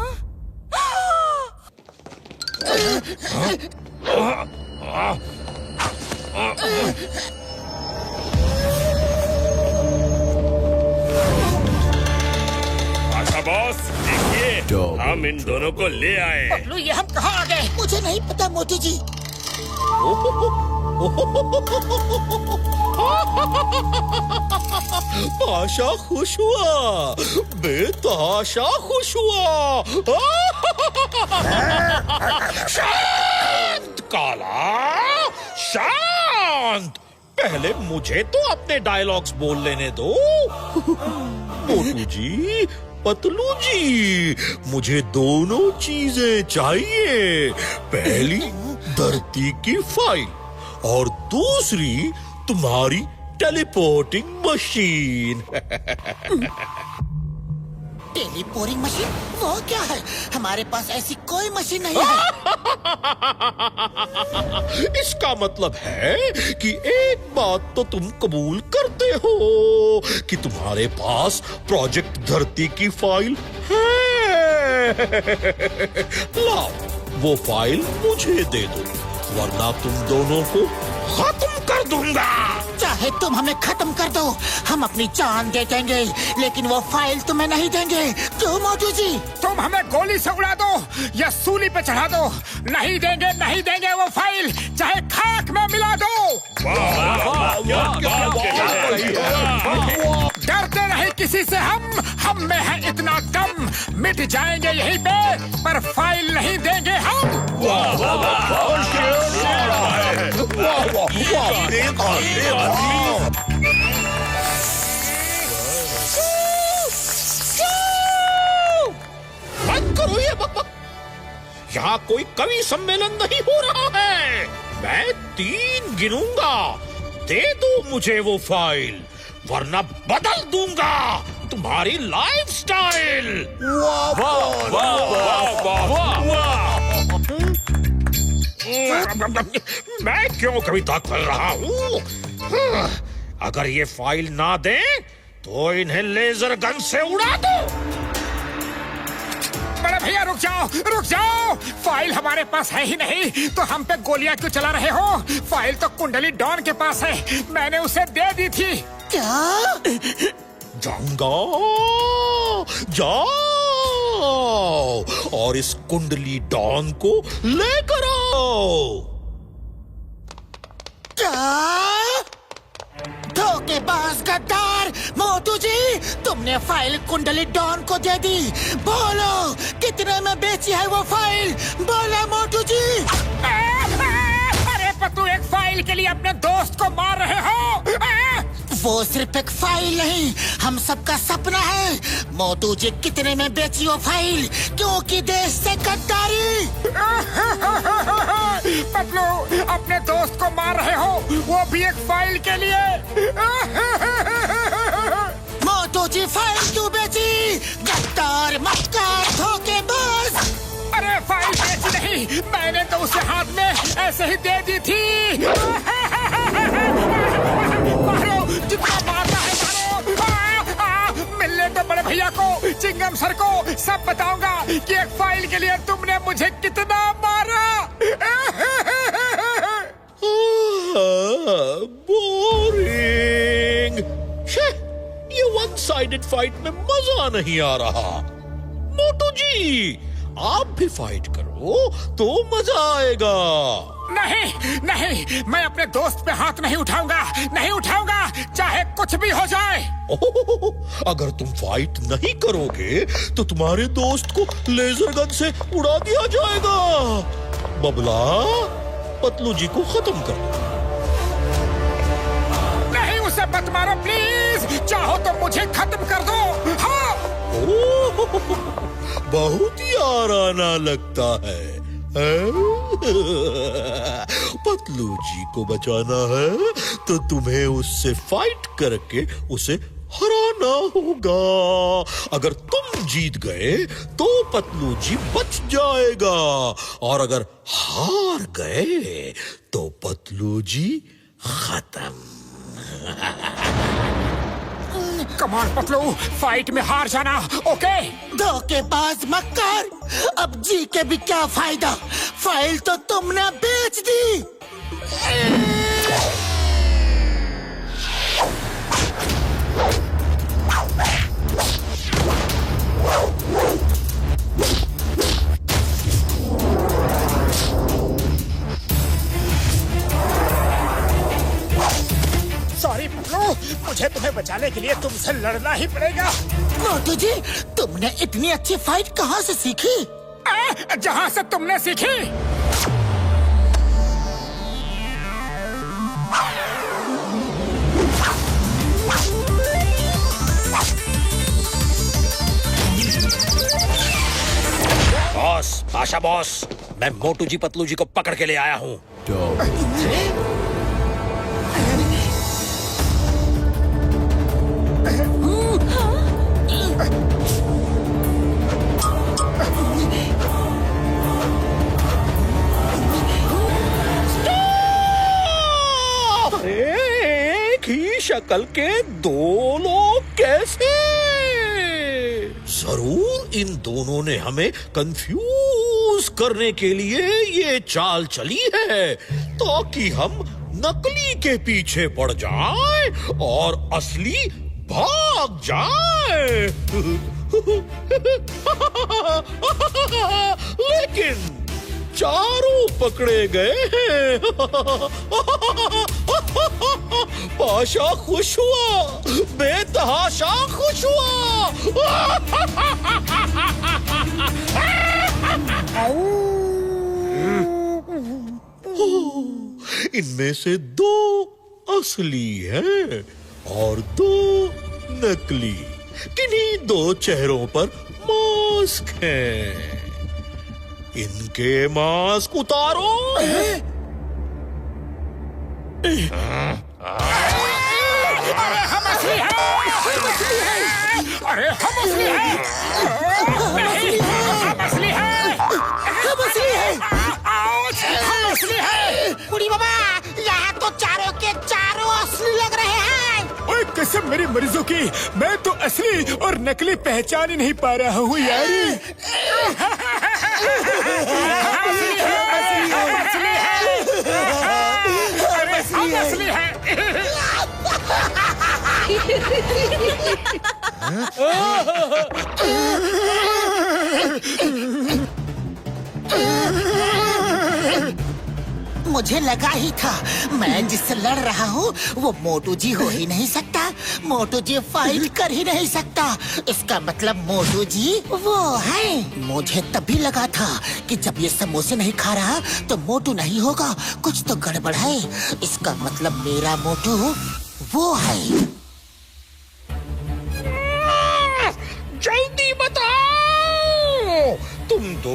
आशा बॉस, देखिए हम इन दोनों को ले आए। पतलू, ये हम कहाँ आ गए? मुझे नहीं पता मोटू जी। आशा खुश हुआ, बेतहाशा खुश हुआ। शांत काला, शांत। पहले मुझे तो अपने डायलॉग्स बोल लेने दो। मोटू जी, पतलू जी, मुझे दोनों चीजें चाहिए। पहली धरती की फाइल और दूसरी तुम्हारी टेलीपोर्टिंग मशीन। Teleporting machine? वो क्या है? हमारे पास ऐसी कोई मशीन नहीं है। इसका मतलब है कि एक बात तो तुम कबूल करते हो कि तुम्हारे पास प्रोजेक्ट धरती की फाइल है। लाओ, वो फाइल मुझे दे दो, वरना तुम दोनों को खत्म कर दूंगा। चाहे तुम हमें खत्म कर दो, हम अपनी जान दे देंगे, लेकिन वो फाइल तुम्हें नहीं देंगे। क्यों मोटू जी? तुम हमें गोली से उड़ा दो या सूली पे चढ़ा दो, नहीं देंगे वो फाइल, चाहे खाक में मिला दो। डरते नहीं किसी से हम में है इतना दम। मिट जाएंगे यहीं पे, पर फाइल नहीं देंगे हम। बंद करो ये बकबक। यहाँ कोई कवि सम्मेलन नहीं हो रहा है। मैं 3 गिनूंगा, दे दो मुझे वो फाइल, वरना बदल दूंगा तुम्हारी लाइफस्टाइल। मैं क्यों कविता कर रहा हूँ? अगर ये फाइल ना दे तो इन्हें लेजर गन से उड़ा दो। बड़े भैया रुक जाओ। फाइल हमारे पास है ही नहीं तो हम पे गोलियां क्यों चला रहे हो? फाइल तो कुंडली डॉन के पास है, मैंने उसे दे दी थी। क्या? जाऊंगा, जाओ और इस कुंडली डॉन को लेकर आओ। क्या? धोखेबाज गद्दार! मोटू जी, तुमने फाइल कुंडली डॉन को दे दी। बोलो कितने में बेची है वो फाइल? बोलो मोटू जी। अरे पतलू, एक फाइल के लिए अपने दोस्त को मार रहे हो? वो सिर्फ एक फाइल नहीं, हम सबका सपना है। मोटू जी कितने में बेची वो फाइल, क्योंकि देश से गद्दारी। पतलू, अपने दोस्त को मार रहे हो, वो भी एक फाइल के लिए। मोटू जी फाइल क्यों बेची? गद्दार, मक्कार, धोखेबाज। अरे फाइल बेची नहीं, मैंने तो उसे हाथ में ऐसे ही दे दी थी। मारो, जितना मारना है मारो। मिलने तो बड़े भैया को, चिंगम सर को सब बताऊंगा कि एक फाइल के लिए तुमने मुझे कितना मारा। बोरिंग। ये वन साइडेड फाइट में मजा नहीं आ रहा। मोटू जी, आप भी फाइट करो तो मजा आएगा। नहीं नहीं, मैं अपने दोस्त पे हाथ नहीं उठाऊंगा, नहीं उठाऊंगा, चाहे कुछ भी हो जाए। अगर तुम फाइट नहीं करोगे तो तुम्हारे दोस्त को लेजर गन से उड़ा दिया जाएगा। बबला, पतलू जी को खत्म कर दो। नहीं, उसे मत मारो प्लीज, चाहो तो मुझे खत्म कर दो। हाँ। बहुत ही आराना लगता है। पतलू जी को बचाना है तो तुम्हें उससे फाइट करके उसे हराना होगा। अगर तुम जीत गए तो पतलू जी बच जाएगा, और अगर हार गए तो पतलू जी खत्म। कमान पतलू, फाइट में हार जाना, ओके? धोखेबाज मक्कार, अब जी के भी क्या फायदा? फाइल तो तुमने बेच दी। सॉरी पतलू, मुझे तुम्हें बचाने के लिए तुमसे लड़ना ही पड़ेगा। मोटू जी, तुमने इतनी अच्छी फाइट कहाँ से सीखी? जहाँ से तुमने सीखी। बॉस, आशा बॉस, मैं मोटू जी पतलू जी को पकड़ के ले आया हूँ। एक ही शक्ल के दो लोग कैसे? जरूर इन दोनों ने हमें कंफ्यूज करने के लिए ये चाल चली है, ताकि हम नकली के पीछे पड़ जाएं और असली भाग जाए। लेकिन चारों पकड़े गए हैं। पाशा खुश हुआ, बेतहाशा खुश हुआ। इनमें से दो असली हैं और दो नकली। किन्हीं दो चेहरों पर मास्क हैं। इनके मास्क उतारो। अरे हम असली हैं! अरे हम असली हैं! नहीं, हम असली हैं! हम असली हैं! आउच! हम असली हैं! बुढ़ी बाबा, यहाँ तो चारों के चारों असली लग रहे हैं। ओए कसम मेरी मरीजों की, मैं तो असली और नकली पहचान ही नहीं पा रहा हूँ यार। असली है। मुझे लगा ही था, मैं जिससे लड़ रहा हूँ वो मोटू जी हो ही नहीं सकता। मोटू जी फाइट कर ही नहीं सकता। इसका मतलब मोटू जी वो है। मुझे तभी लगा था कि जब ये समोसे नहीं खा रहा तो मोटू नहीं होगा, कुछ तो गड़बड़ है। इसका मतलब मेरा मोटू वो है।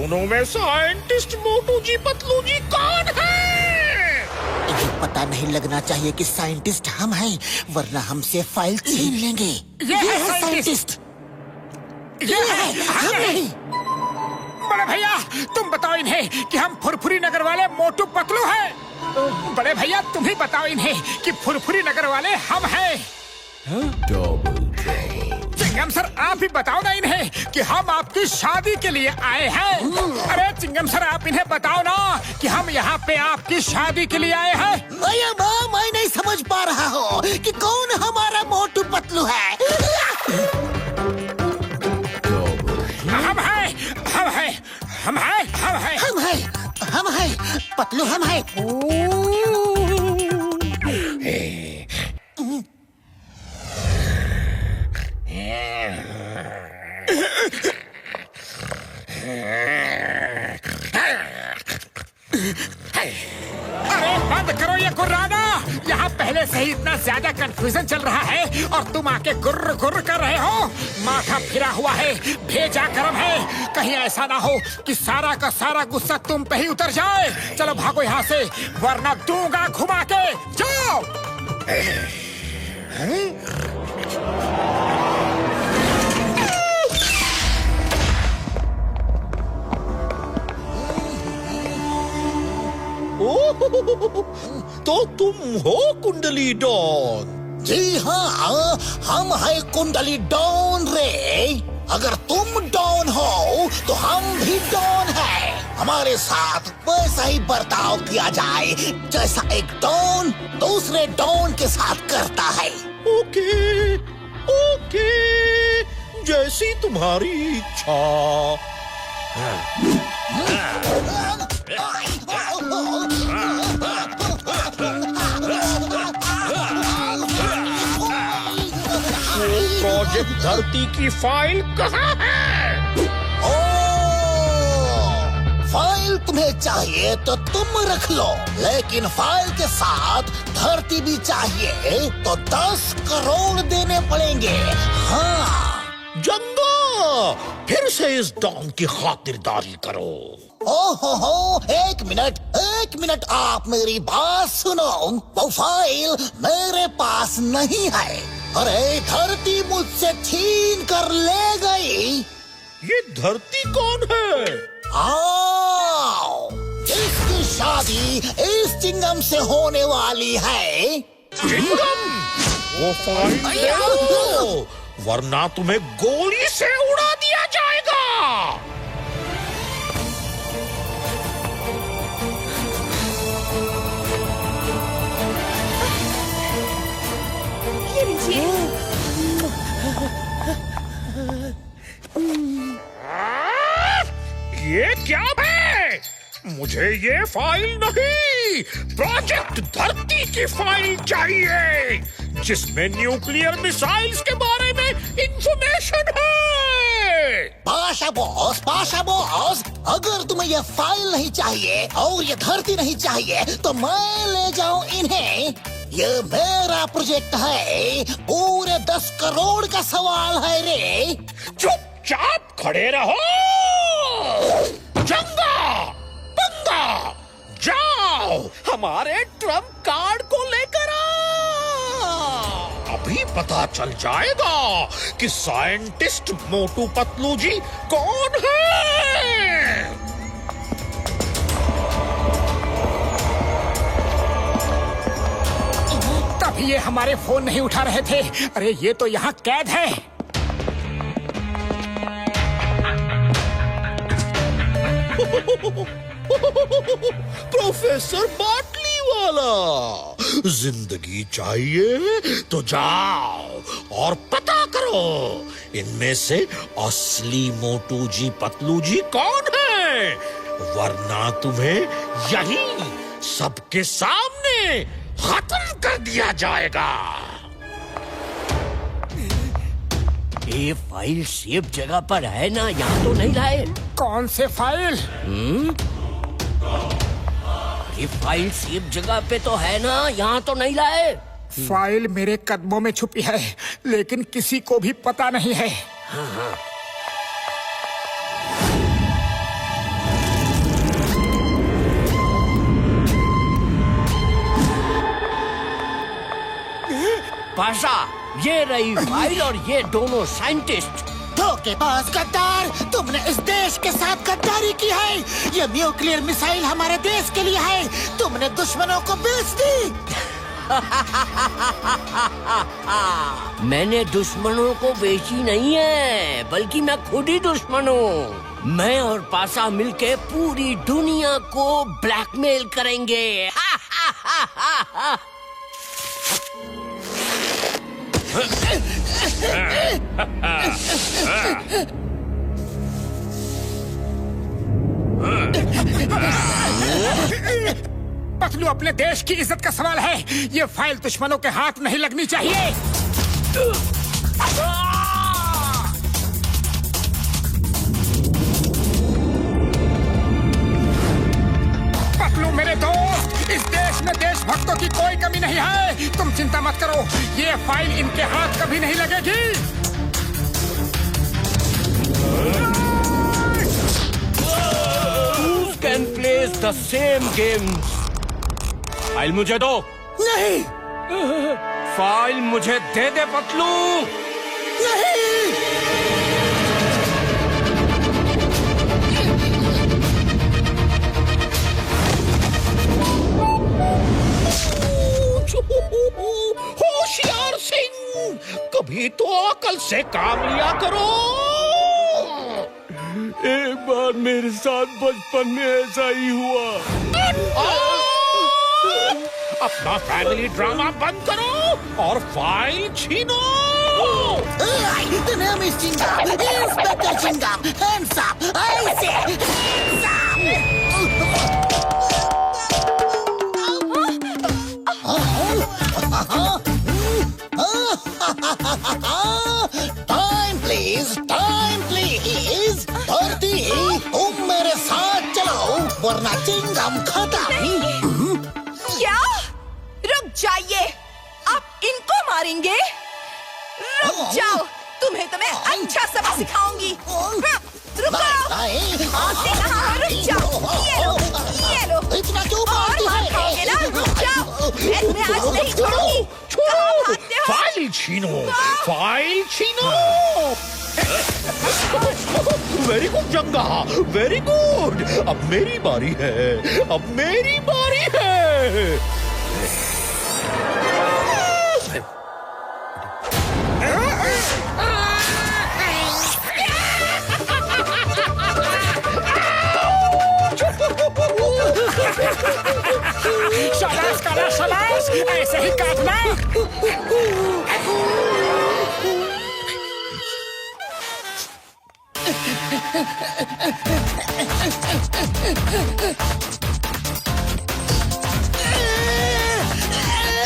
दोनों में साइंटिस्ट मोटू जी पतलू जी कौन है? तुम्हें पता नहीं लगना चाहिए कि साइंटिस्ट हम हैं, वरना हमसे फाइल छीन लेंगे। ये है साइंटिस्ट। ये है हम नहीं। बड़े भैया तुम बताओ इन्हें कि हम फुरफुरी नगर वाले मोटू पतलू हैं। बड़े भैया तुम ही बताओ इन्हें कि फुरफुरी नगर वाले हम हैं। चिंगम सर आप ही बताओ ना इन्हें कि हम आपकी शादी के लिए आए हैं। अरे चिंगम सर आप इन्हें बताओ ना कि हम यहाँ पे आपकी शादी के लिए आए हैं। भैया मैं नहीं समझ पा रहा हूँ कि कौन हमारा मोटू पतलू है। हम हैं, हम हैं, हम हैं, हम हैं, हम हैं, हम हैं, पतलू हम हैं। अरे बंद करो ये गुर्राना। यहाँ पहले से ही इतना ज्यादा कंफ्यूजन चल रहा है और तुम आके गुर्र गुर्र कर रहे हो। माथा फिरा हुआ है, भेजा गरम है। कहीं ऐसा ना हो कि सारा का सारा गुस्सा तुम पे ही उतर जाए। चलो भागो यहाँ से वरना दूंगा घुमा के। जाओ। तो तुम हो कुंडली डॉन? जी हाँ, हम है कुंडली डॉन रे। अगर तुम डॉन हो तो हम भी डॉन है। हमारे साथ वैसा ही बर्ताव किया जाए जैसा एक डॉन दूसरे डॉन के साथ करता है। ओके ओके, जैसी तुम्हारी इच्छा। प्रोजेक्ट धरती की फाइल कहाँ है? फाइल तुम्हें चाहिए तो तुम रख लो, लेकिन फाइल के साथ धरती भी चाहिए तो 10 करोड़ देने पड़ेंगे। हाँ जंगा, फिर से इस डॉन की खातिरदारी करो। ओहो, एक मिनट आप मेरी बात सुनो। वो फाइल मेरे पास नहीं है। अरे धरती मुझसे छीन कर ले गई। ये धरती कौन है? आओ, इसकी शादी इस चिंगम से होने वाली है। चिंगम, वो फाइल दे दो, वरना तुम्हें गोली से उड़ा दिया जाएगा। ये क्या है? मुझे ये फाइल नहीं, प्रोजेक्ट धरती की फाइल चाहिए जिसमें न्यूक्लियर मिसाइल्स के बारे में इंफॉर्मेशन है। पाशा बॉस, अगर तुम्हें ये फाइल नहीं चाहिए और ये धरती नहीं चाहिए तो मैं ले जाऊं इन्हें। ये मेरा प्रोजेक्ट है, पूरे 10 करोड़ का सवाल है रे। चुपचाप खड़े रहो। जंगा पंगा, जाओ हमारे ट्रम्प कार्ड को लेकर आओ। अभी पता चल जाएगा कि साइंटिस्ट मोटू पतलू जी कौन है। तभी ये हमारे फोन नहीं उठा रहे थे। अरे ये तो यहाँ कैद है। प्रोफेसर बाटली वाला, जिंदगी चाहिए तो जाओ और पता करो इनमें से असली मोटू जी पतलू जी कौन है, वरना तुम्हें यहीं सबके सामने खत्म कर दिया जाएगा। ये फाइल सेफ जगह पर है ना? यहाँ तो नहीं लाए? कौन से फाइल? ये फाइल सेफ जगह पे तो है ना? यहाँ तो नहीं लाए? फाइल मेरे कदमों में छुपी है, लेकिन किसी को भी पता नहीं है। पाशा, ये रही फाइल और ये दोनों साइंटिस्ट। धोखेबाज गद्दार, तुमने इस देश के साथ गद्दारी की है। ये न्यूक्लियर मिसाइल हमारे देश के लिए है, तुमने दुश्मनों को बेच दी। मैंने दुश्मनों को बेची नहीं है, बल्कि मैं खुद ही दुश्मन हूँ। मैं और पाशा मिलके पूरी दुनिया को ब्लैकमेल करेंगे। पतलू, अपने देश की इज्जत का सवाल है। ये फाइल दुश्मनों के हाथ नहीं लगनी चाहिए। पतलू मेरे दोस्त, इस देश में देशभक्तों की कोई कमी नहीं है। तुम चिंता मत करो, ये फाइल इनके हाथ कभी नहीं लगेगी। Who can play the same games? File मुझे दो। नहीं, फाइल मुझे दे दे पतलू। नहीं। होशियार सिंह, कभी तो अकल से काम लिया करो। एक बार मेरे साथ बचपन में ऐसा ही हुआ। अपना फैमिली ड्रामा बंद करो और file छीनो। The name is Chingam, Inspector Chingam. Hands up, I say, hands up. Time please, time please. धरती, तुम मेरे साथ चलो, वरना चिंगम खत्म। क्या? रुक जाइए, आप इनको मारेंगे? रुक जाओ, तुम्हें अच्छा सबक सिखाऊंगी। रुको, आपने कहा रुक जाओ। ये लो, इतना क्यों और मारती हाथ है? खाओगे ना? रुक जाओ, मैं तुम्हें आज नहीं छोड़ूंगी। कहाँ भागते हो? फाइल छीनो, फाइल छीनो। Very good Janga, very good. अब मेरी बारी है, अब मेरी बारी है। शाबाश काला, शाबाश, ऐसे ही काटना।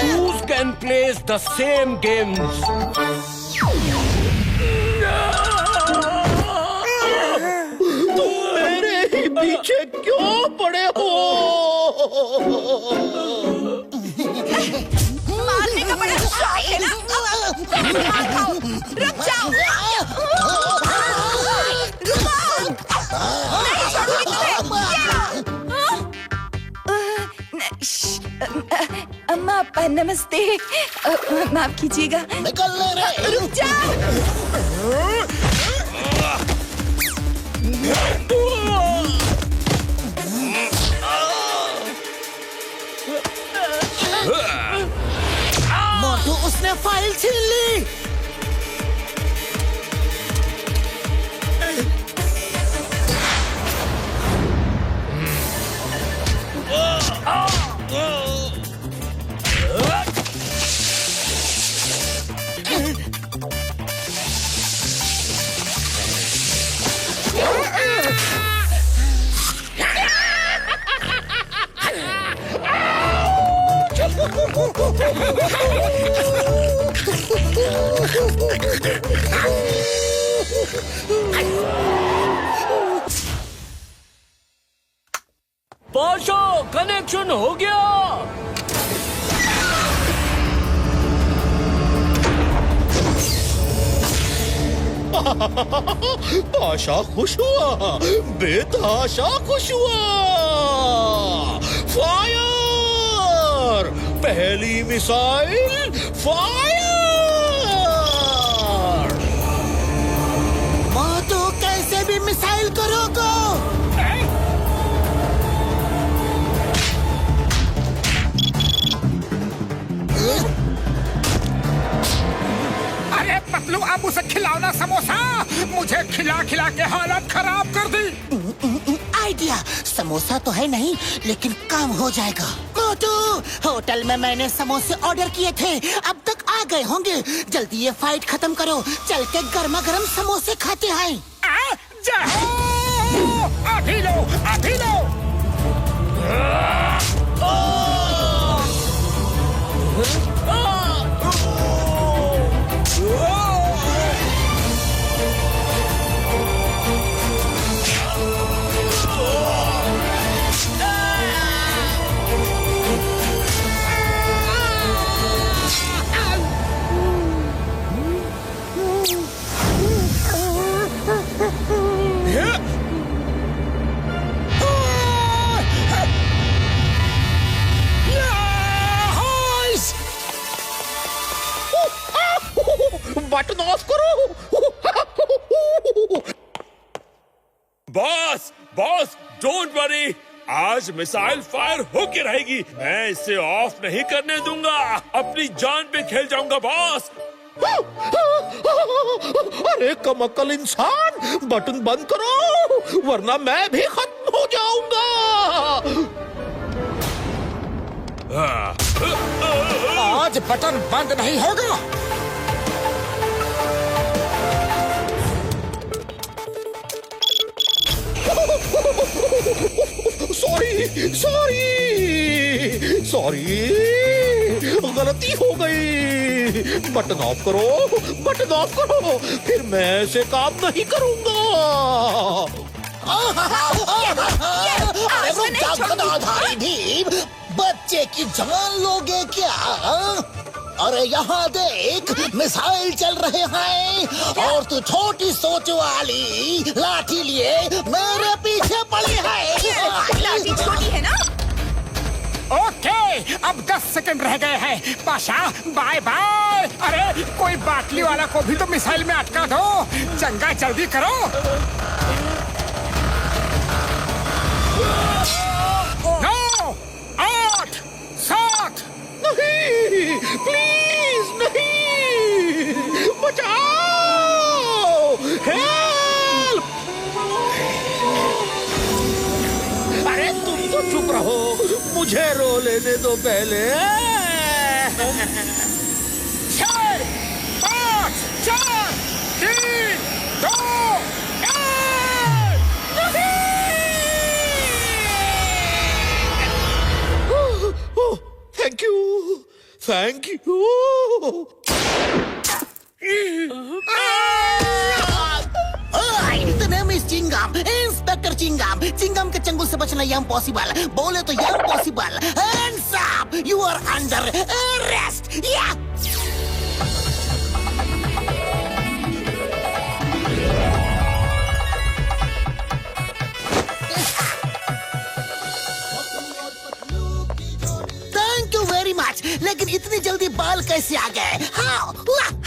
Who can play the same games? तुम मेरे ही पीछे क्यों पड़े हो? मारने का बड़ा शौक है ना? हाथ खाओ, रुक जाओ। नहीं छोड़ूंगी तुम्हें। अम्मा, नमस्ते। माफ कीजिएगा। निकल ले रे। रुक जाओ। मोटू, उसने फाइल छीन ली। पाशा, कनेक्शन हो गया। पाशा खुश हुआ, बेताशा खुश हुआ। फायर! पहली मिसाइल फायर! पतलू अब उसे खिलाओ समोसा। मुझे खिला खिला के हालत खराब कर दी। आइडिया, समोसा तो है नहीं लेकिन काम हो जाएगा। मोटू, होटल में मैंने समोसे ऑर्डर किए थे, अब तक आ गए होंगे। जल्दी ये फाइट खत्म करो, चल के गर्मा गर्म समोसे खाते हैं। अभी लो, अभी लो। बटन ऑफ करो। बॉस बॉस डोंट वरी, आज मिसाइल फायर होके रहेगी। मैं इसे ऑफ नहीं करने दूंगा, अपनी जान पे खेल जाऊंगा बॉस। अरे कमक्कल इंसान, बटन बंद करो वरना मैं भी खत्म हो जाऊंगा। आज बटन बंद नहीं होगा। सॉरी सॉरी सॉरी, गलती हो गई। बटन ऑफ करो, बटन ऑफ करो, फिर मैं ऐसे काम नहीं करूंगा। अरे वो गदाधारी भीम, बच्चे की जान लोगे क्या? अरे यहाँ देख, मिसाइल चल रहे हैं और तू छोटी सोच वाली लाठी लिए मेरे पीछे पड़ी है। लाठी छोटी है ना? ओके, अब 10 सेकंड रह गए हैं। Pasha bye bye. अरे कोई बाटली वाला को भी तो मिसाइल में अटका दो। चंगा जल्दी करो। 9, 8, 7। नहीं, प्लीज नहीं, बचाओ, हेल्प। अरे तुम तो चुप रहो, मुझे रो लेने दो पहले। 6, 5, 4, 3, 2, 1। Thank you, thank you. The name is Chingam, inspector Chingam. Chingam के चंगुल से बचना इम्पॉसिबल, बोले तो impossible. Hands up, you are under arrest। Yeah! Thank you very much। लेकिन इतनी जल्दी बाल कैसे आ गए? हाँ,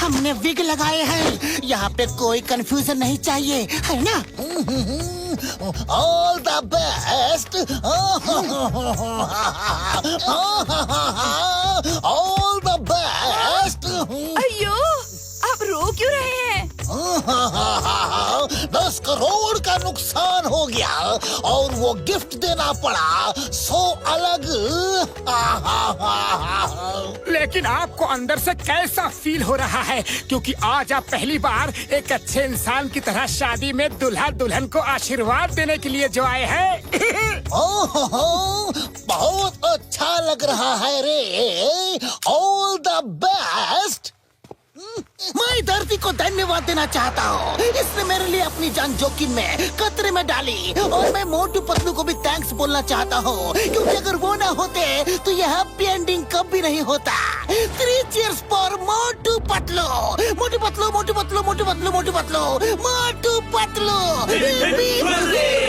हमने विग लगाए हैं, यहाँ पे कोई कंफ्यूजन नहीं चाहिए, है ना? All the best। All the best। अयो, आप रो क्यों रहे हैं? 10 करोड़ का नुकसान हो गया और वो गिफ्ट देना पड़ा, 100 अलग। लेकिन आपको अंदर से कैसा फील हो रहा है? क्योंकि आज आप पहली बार एक अच्छे इंसान की तरह शादी में दूल्हा दुल्हन को आशीर्वाद देने के लिए जो आए हैं। बहुत अच्छा लग रहा है रे। All the best. मैं धरती को धन्यवाद देना चाहता हूँ, इसने मेरे लिए अपनी जान जोखिम में खतरे में डाली। और मैं मोटू पतलू को भी थैंक्स बोलना चाहता हूँ, क्योंकि अगर वो ना होते तो यह हैप्पी एंडिंग कभी नहीं होता। 3 cheers for Motu Patlu. Motu Patlu, Motu Patlu, Motu Patlu, Motu Patlu, Motu Patlu. Hurray!